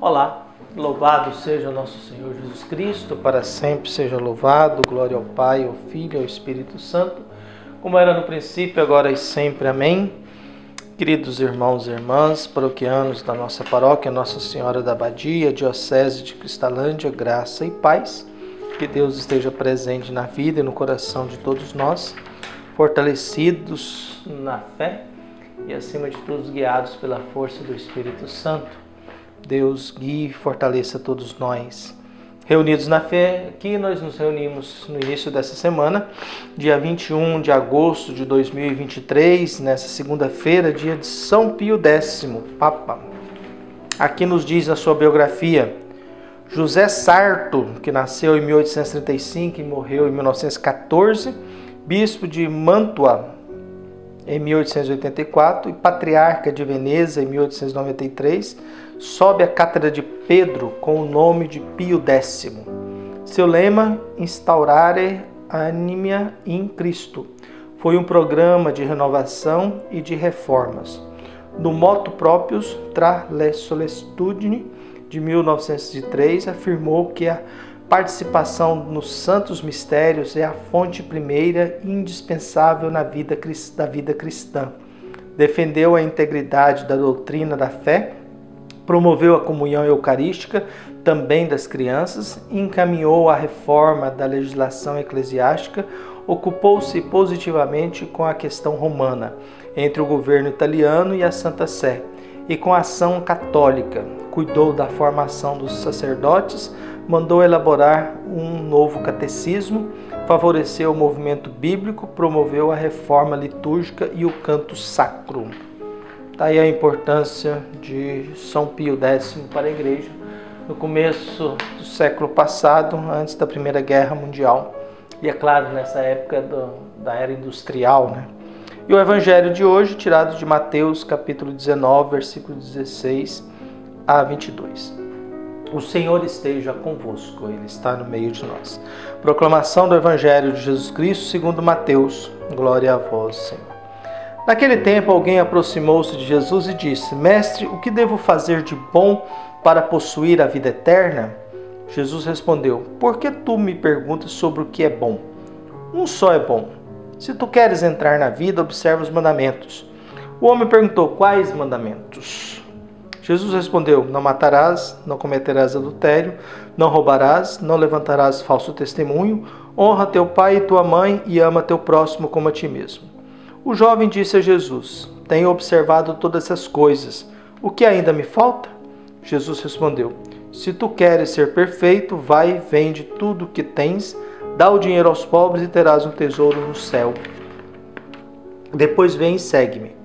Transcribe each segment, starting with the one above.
Olá, louvado seja nosso Senhor Jesus Cristo, para sempre seja louvado, glória ao Pai, ao Filho e ao Espírito Santo, como era no princípio, agora e sempre. Amém. Queridos irmãos e irmãs, paroquianos da nossa paróquia, Nossa Senhora da Abadia, Diocese de Cristalândia, graça e paz, que Deus esteja presente na vida e no coração de todos nós, fortalecidos na fé e, acima de tudo, guiados pela força do Espírito Santo. Deus guie e fortaleça todos nós. Reunidos na fé, aqui nós nos reunimos no início dessa semana, dia 21 de agosto de 2023, nessa segunda-feira, dia de São Pio X, Papa. Aqui nos diz na sua biografia, José Sarto, que nasceu em 1835 e morreu em 1914, bispo de Mantua em 1884 e patriarca de Veneza em 1893, sobe a cátedra de Pedro com o nome de Pio X. Seu lema, Instaurare Animia in Christo, foi um programa de renovação e de reformas. No motu proprius tra le solicitudini de 1903, afirmou que a participação nos santos mistérios é a fonte primeira e indispensável da vida cristã. Defendeu a integridade da doutrina da fé, promoveu a comunhão eucarística também das crianças, encaminhou a reforma da legislação eclesiástica, ocupou-se positivamente com a questão romana, entre o governo italiano e a Santa Sé, e com a ação católica, cuidou da formação dos sacerdotes, mandou elaborar um novo catecismo, favoreceu o movimento bíblico, promoveu a reforma litúrgica e o canto sacro. Daí a importância de São Pio X para a Igreja no começo do século passado, antes da Primeira Guerra Mundial. E é claro, nessa época da era industrial, né? E o Evangelho de hoje, tirado de Mateus, capítulo 19, versículo 16 a 22. O Senhor esteja convosco, Ele está no meio de nós. Proclamação do Evangelho de Jesus Cristo segundo Mateus. Glória a vós, Senhor. Naquele tempo, alguém aproximou-se de Jesus e disse: Mestre, o que devo fazer de bom para possuir a vida eterna? Jesus respondeu: Por que tu me perguntas sobre o que é bom? Um só é bom. Se tu queres entrar na vida, observa os mandamentos. O homem perguntou: Quais mandamentos? Jesus respondeu: Não matarás, não cometerás adultério, não roubarás, não levantarás falso testemunho, honra teu pai e tua mãe e ama teu próximo como a ti mesmo. O jovem disse a Jesus: Tenho observado todas essas coisas. O que ainda me falta? Jesus respondeu: Se tu queres ser perfeito, vai e vende tudo o que tens, dá o dinheiro aos pobres e terás um tesouro no céu. Depois vem e segue-me.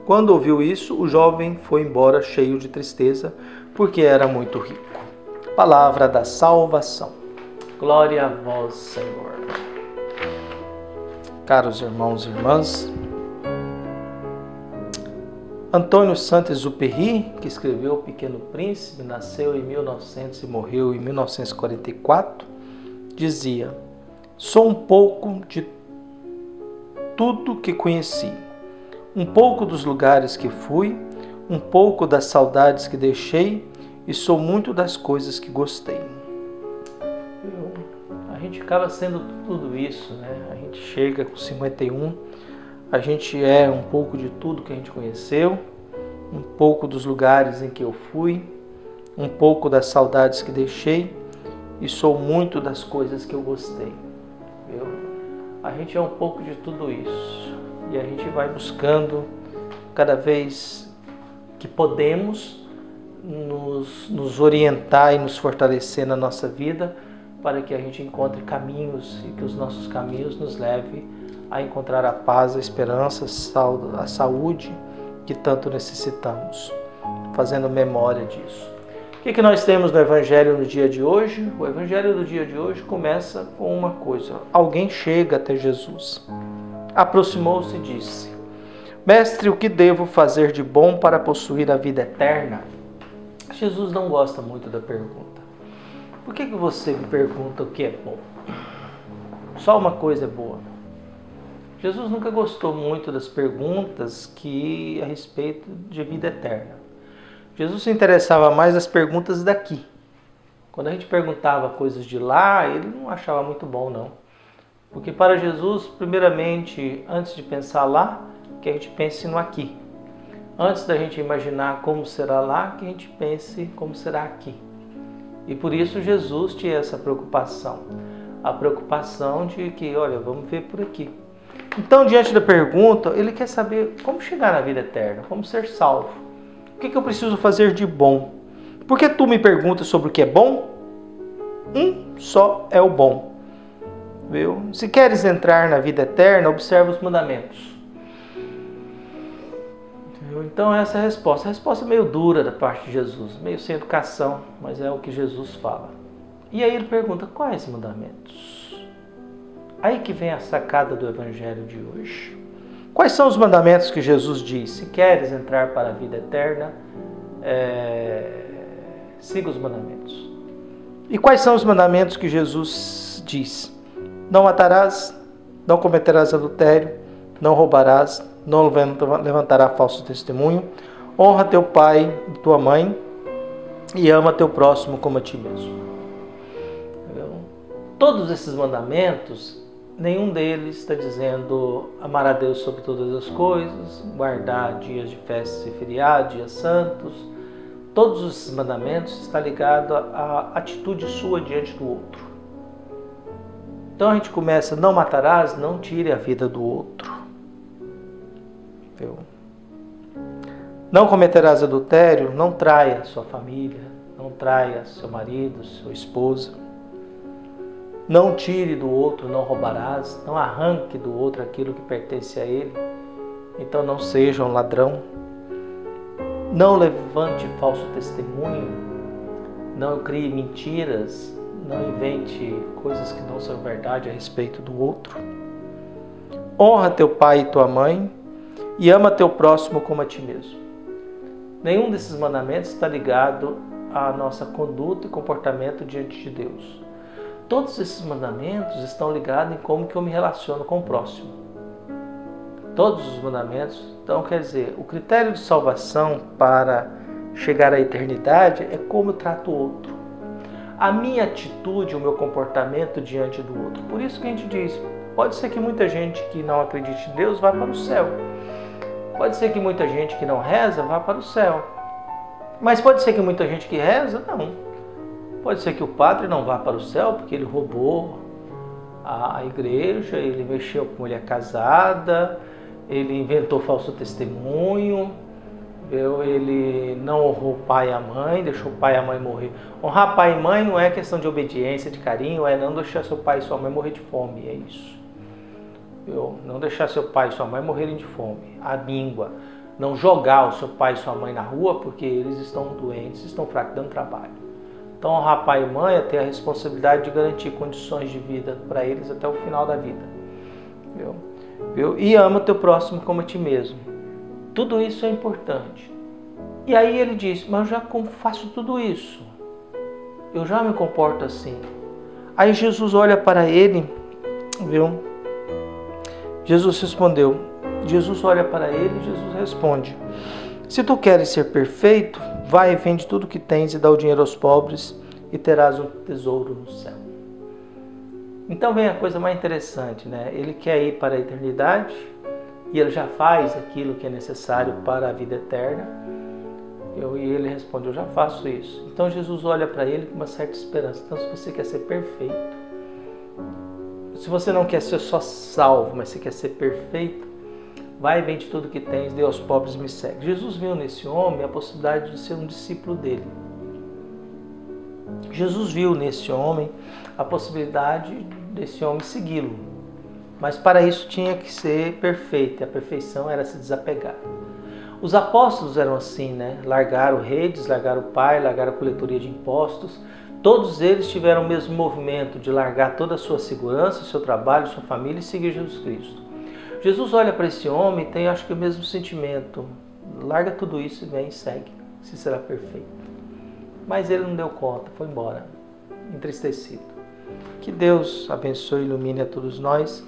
Quando ouviu isso, o jovem foi embora cheio de tristeza, porque era muito rico. Palavra da salvação. Glória a vós, Senhor. Caros irmãos e irmãs, Antônio Saint-Exupéry, que escreveu O Pequeno Príncipe, nasceu em 1900 e morreu em 1944, dizia: Sou um pouco de tudo que conheci, um pouco dos lugares que fui, um pouco das saudades que deixei e sou muito das coisas que gostei. A gente acaba sendo tudo isso, né? A gente chega com 51, a gente é um pouco de tudo que a gente conheceu, um pouco dos lugares em que eu fui, um pouco das saudades que deixei e sou muito das coisas que eu gostei. A gente é um pouco de tudo isso e a gente vai buscando cada vez que podemos nos orientar e nos fortalecer na nossa vida, para que a gente encontre caminhos e que os nossos caminhos nos levem a encontrar a paz, a esperança, a saúde que tanto necessitamos, fazendo memória disso. O que nós temos no Evangelho no dia de hoje? O Evangelho do dia de hoje começa com uma coisa. Alguém chega até Jesus, aproximou-se e disse: Mestre, o que devo fazer de bom para possuir a vida eterna? Jesus não gosta muito da pergunta. Por que você me pergunta o que é bom? Só uma coisa é boa. Jesus nunca gostou muito das perguntas a respeito de vida eterna. Jesus se interessava mais nas perguntas daqui. Quando a gente perguntava coisas de lá, ele não achava muito bom, não. Porque para Jesus, primeiramente, antes de pensar lá, que a gente pense no aqui. Antes da gente imaginar como será lá, que a gente pense como será aqui. E por isso Jesus tinha essa preocupação. A preocupação de que, olha, vamos ver por aqui. Então, diante da pergunta, ele quer saber como chegar na vida eterna, como ser salvo. O que eu preciso fazer de bom? Por que tu me perguntas sobre o que é bom? Um só é o bom. Viu? Se queres entrar na vida eterna, observa os mandamentos. Viu? Então essa é a resposta. A resposta é meio dura da parte de Jesus, meio sem educação, mas é o que Jesus fala. E aí ele pergunta, quais mandamentos? Aí que vem a sacada do evangelho de hoje. Quais são os mandamentos que Jesus diz? Se queres entrar para a vida eterna, siga os mandamentos. E quais são os mandamentos que Jesus diz? Não matarás, não cometerás adultério, não roubarás, não levantarás falso testemunho, honra teu pai e tua mãe e ama teu próximo como a ti mesmo. Todos esses mandamentos, nenhum deles está dizendo amar a Deus sobre todas as coisas, guardar dias de festas e feriados, dias santos. Todos esses mandamentos estão ligados à atitude sua diante do outro. Então a gente começa, não matarás, não tire a vida do outro. Viu? Não cometerás adultério, não traia sua família, não traia seu marido, sua esposa. Não tire do outro, não roubarás, não arranque do outro aquilo que pertence a ele. Então não seja um ladrão. Não levante falso testemunho, não crie mentiras, não invente coisas que não são verdade a respeito do outro. Honra teu pai e tua mãe e ama teu próximo como a ti mesmo. Nenhum desses mandamentos está ligado à nossa conduta e comportamento diante de Deus. Todos esses mandamentos estão ligados em como que eu me relaciono com o próximo. Todos os mandamentos, então quer dizer, o critério de salvação para chegar à eternidade é como eu trato o outro. A minha atitude, o meu comportamento diante do outro. Por isso que a gente diz, pode ser que muita gente que não acredite em Deus vá para o céu. Pode ser que muita gente que não reza vá para o céu. Mas pode ser que muita gente que reza, não. Pode ser que o padre não vá para o céu porque ele roubou a igreja, ele mexeu com mulher casada, ele inventou falso testemunho, ele não honrou o pai e a mãe, deixou o pai e a mãe morrer. Honrar pai e mãe não é questão de obediência, de carinho, é não deixar seu pai e sua mãe morrer de fome, é isso. Não deixar seu pai e sua mãe morrerem de fome. A míngua. Não jogar o seu pai e sua mãe na rua porque eles estão doentes, estão fracos, dando trabalho. Então honrar pai e mãe é ter a responsabilidade de garantir condições de vida para eles até o final da vida. Viu? E ama teu próximo como a ti mesmo. Tudo isso é importante. E aí ele diz, mas eu já faço tudo isso. Eu já me comporto assim. Aí Jesus olha para ele, viu? Jesus respondeu. Jesus olha para ele e Jesus responde. Se tu queres ser perfeito, vai e vende tudo que tens e dá o dinheiro aos pobres e terás um tesouro no céu. Então vem a coisa mais interessante, né? Ele quer ir para a eternidade e ele já faz aquilo que é necessário para a vida eterna. E ele responde, eu já faço isso. Então Jesus olha para ele com uma certa esperança. Então se você quer ser perfeito, se você não quer ser só salvo, mas você quer ser perfeito, vai e vende tudo que tens, dê aos pobres e me segue. Jesus viu nesse homem a possibilidade de ser um discípulo dele. Jesus viu nesse homem a possibilidade desse homem segui-lo. Mas para isso tinha que ser perfeito. E a perfeição era se desapegar. Os apóstolos eram assim, né? Largaram redes, largaram o pai, largaram a coletoria de impostos. Todos eles tiveram o mesmo movimento de largar toda a sua segurança, seu trabalho, sua família e seguir Jesus Cristo. Jesus olha para esse homem e tem, acho que, o mesmo sentimento. Larga tudo isso e vem e segue, se será perfeito. Mas ele não deu conta, foi embora, entristecido. Que Deus abençoe e ilumine a todos nós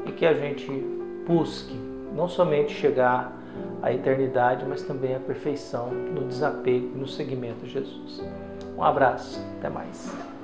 e que a gente busque não somente chegar a eternidade, mas também a perfeição no desapego e no seguimento de Jesus. Um abraço, até mais.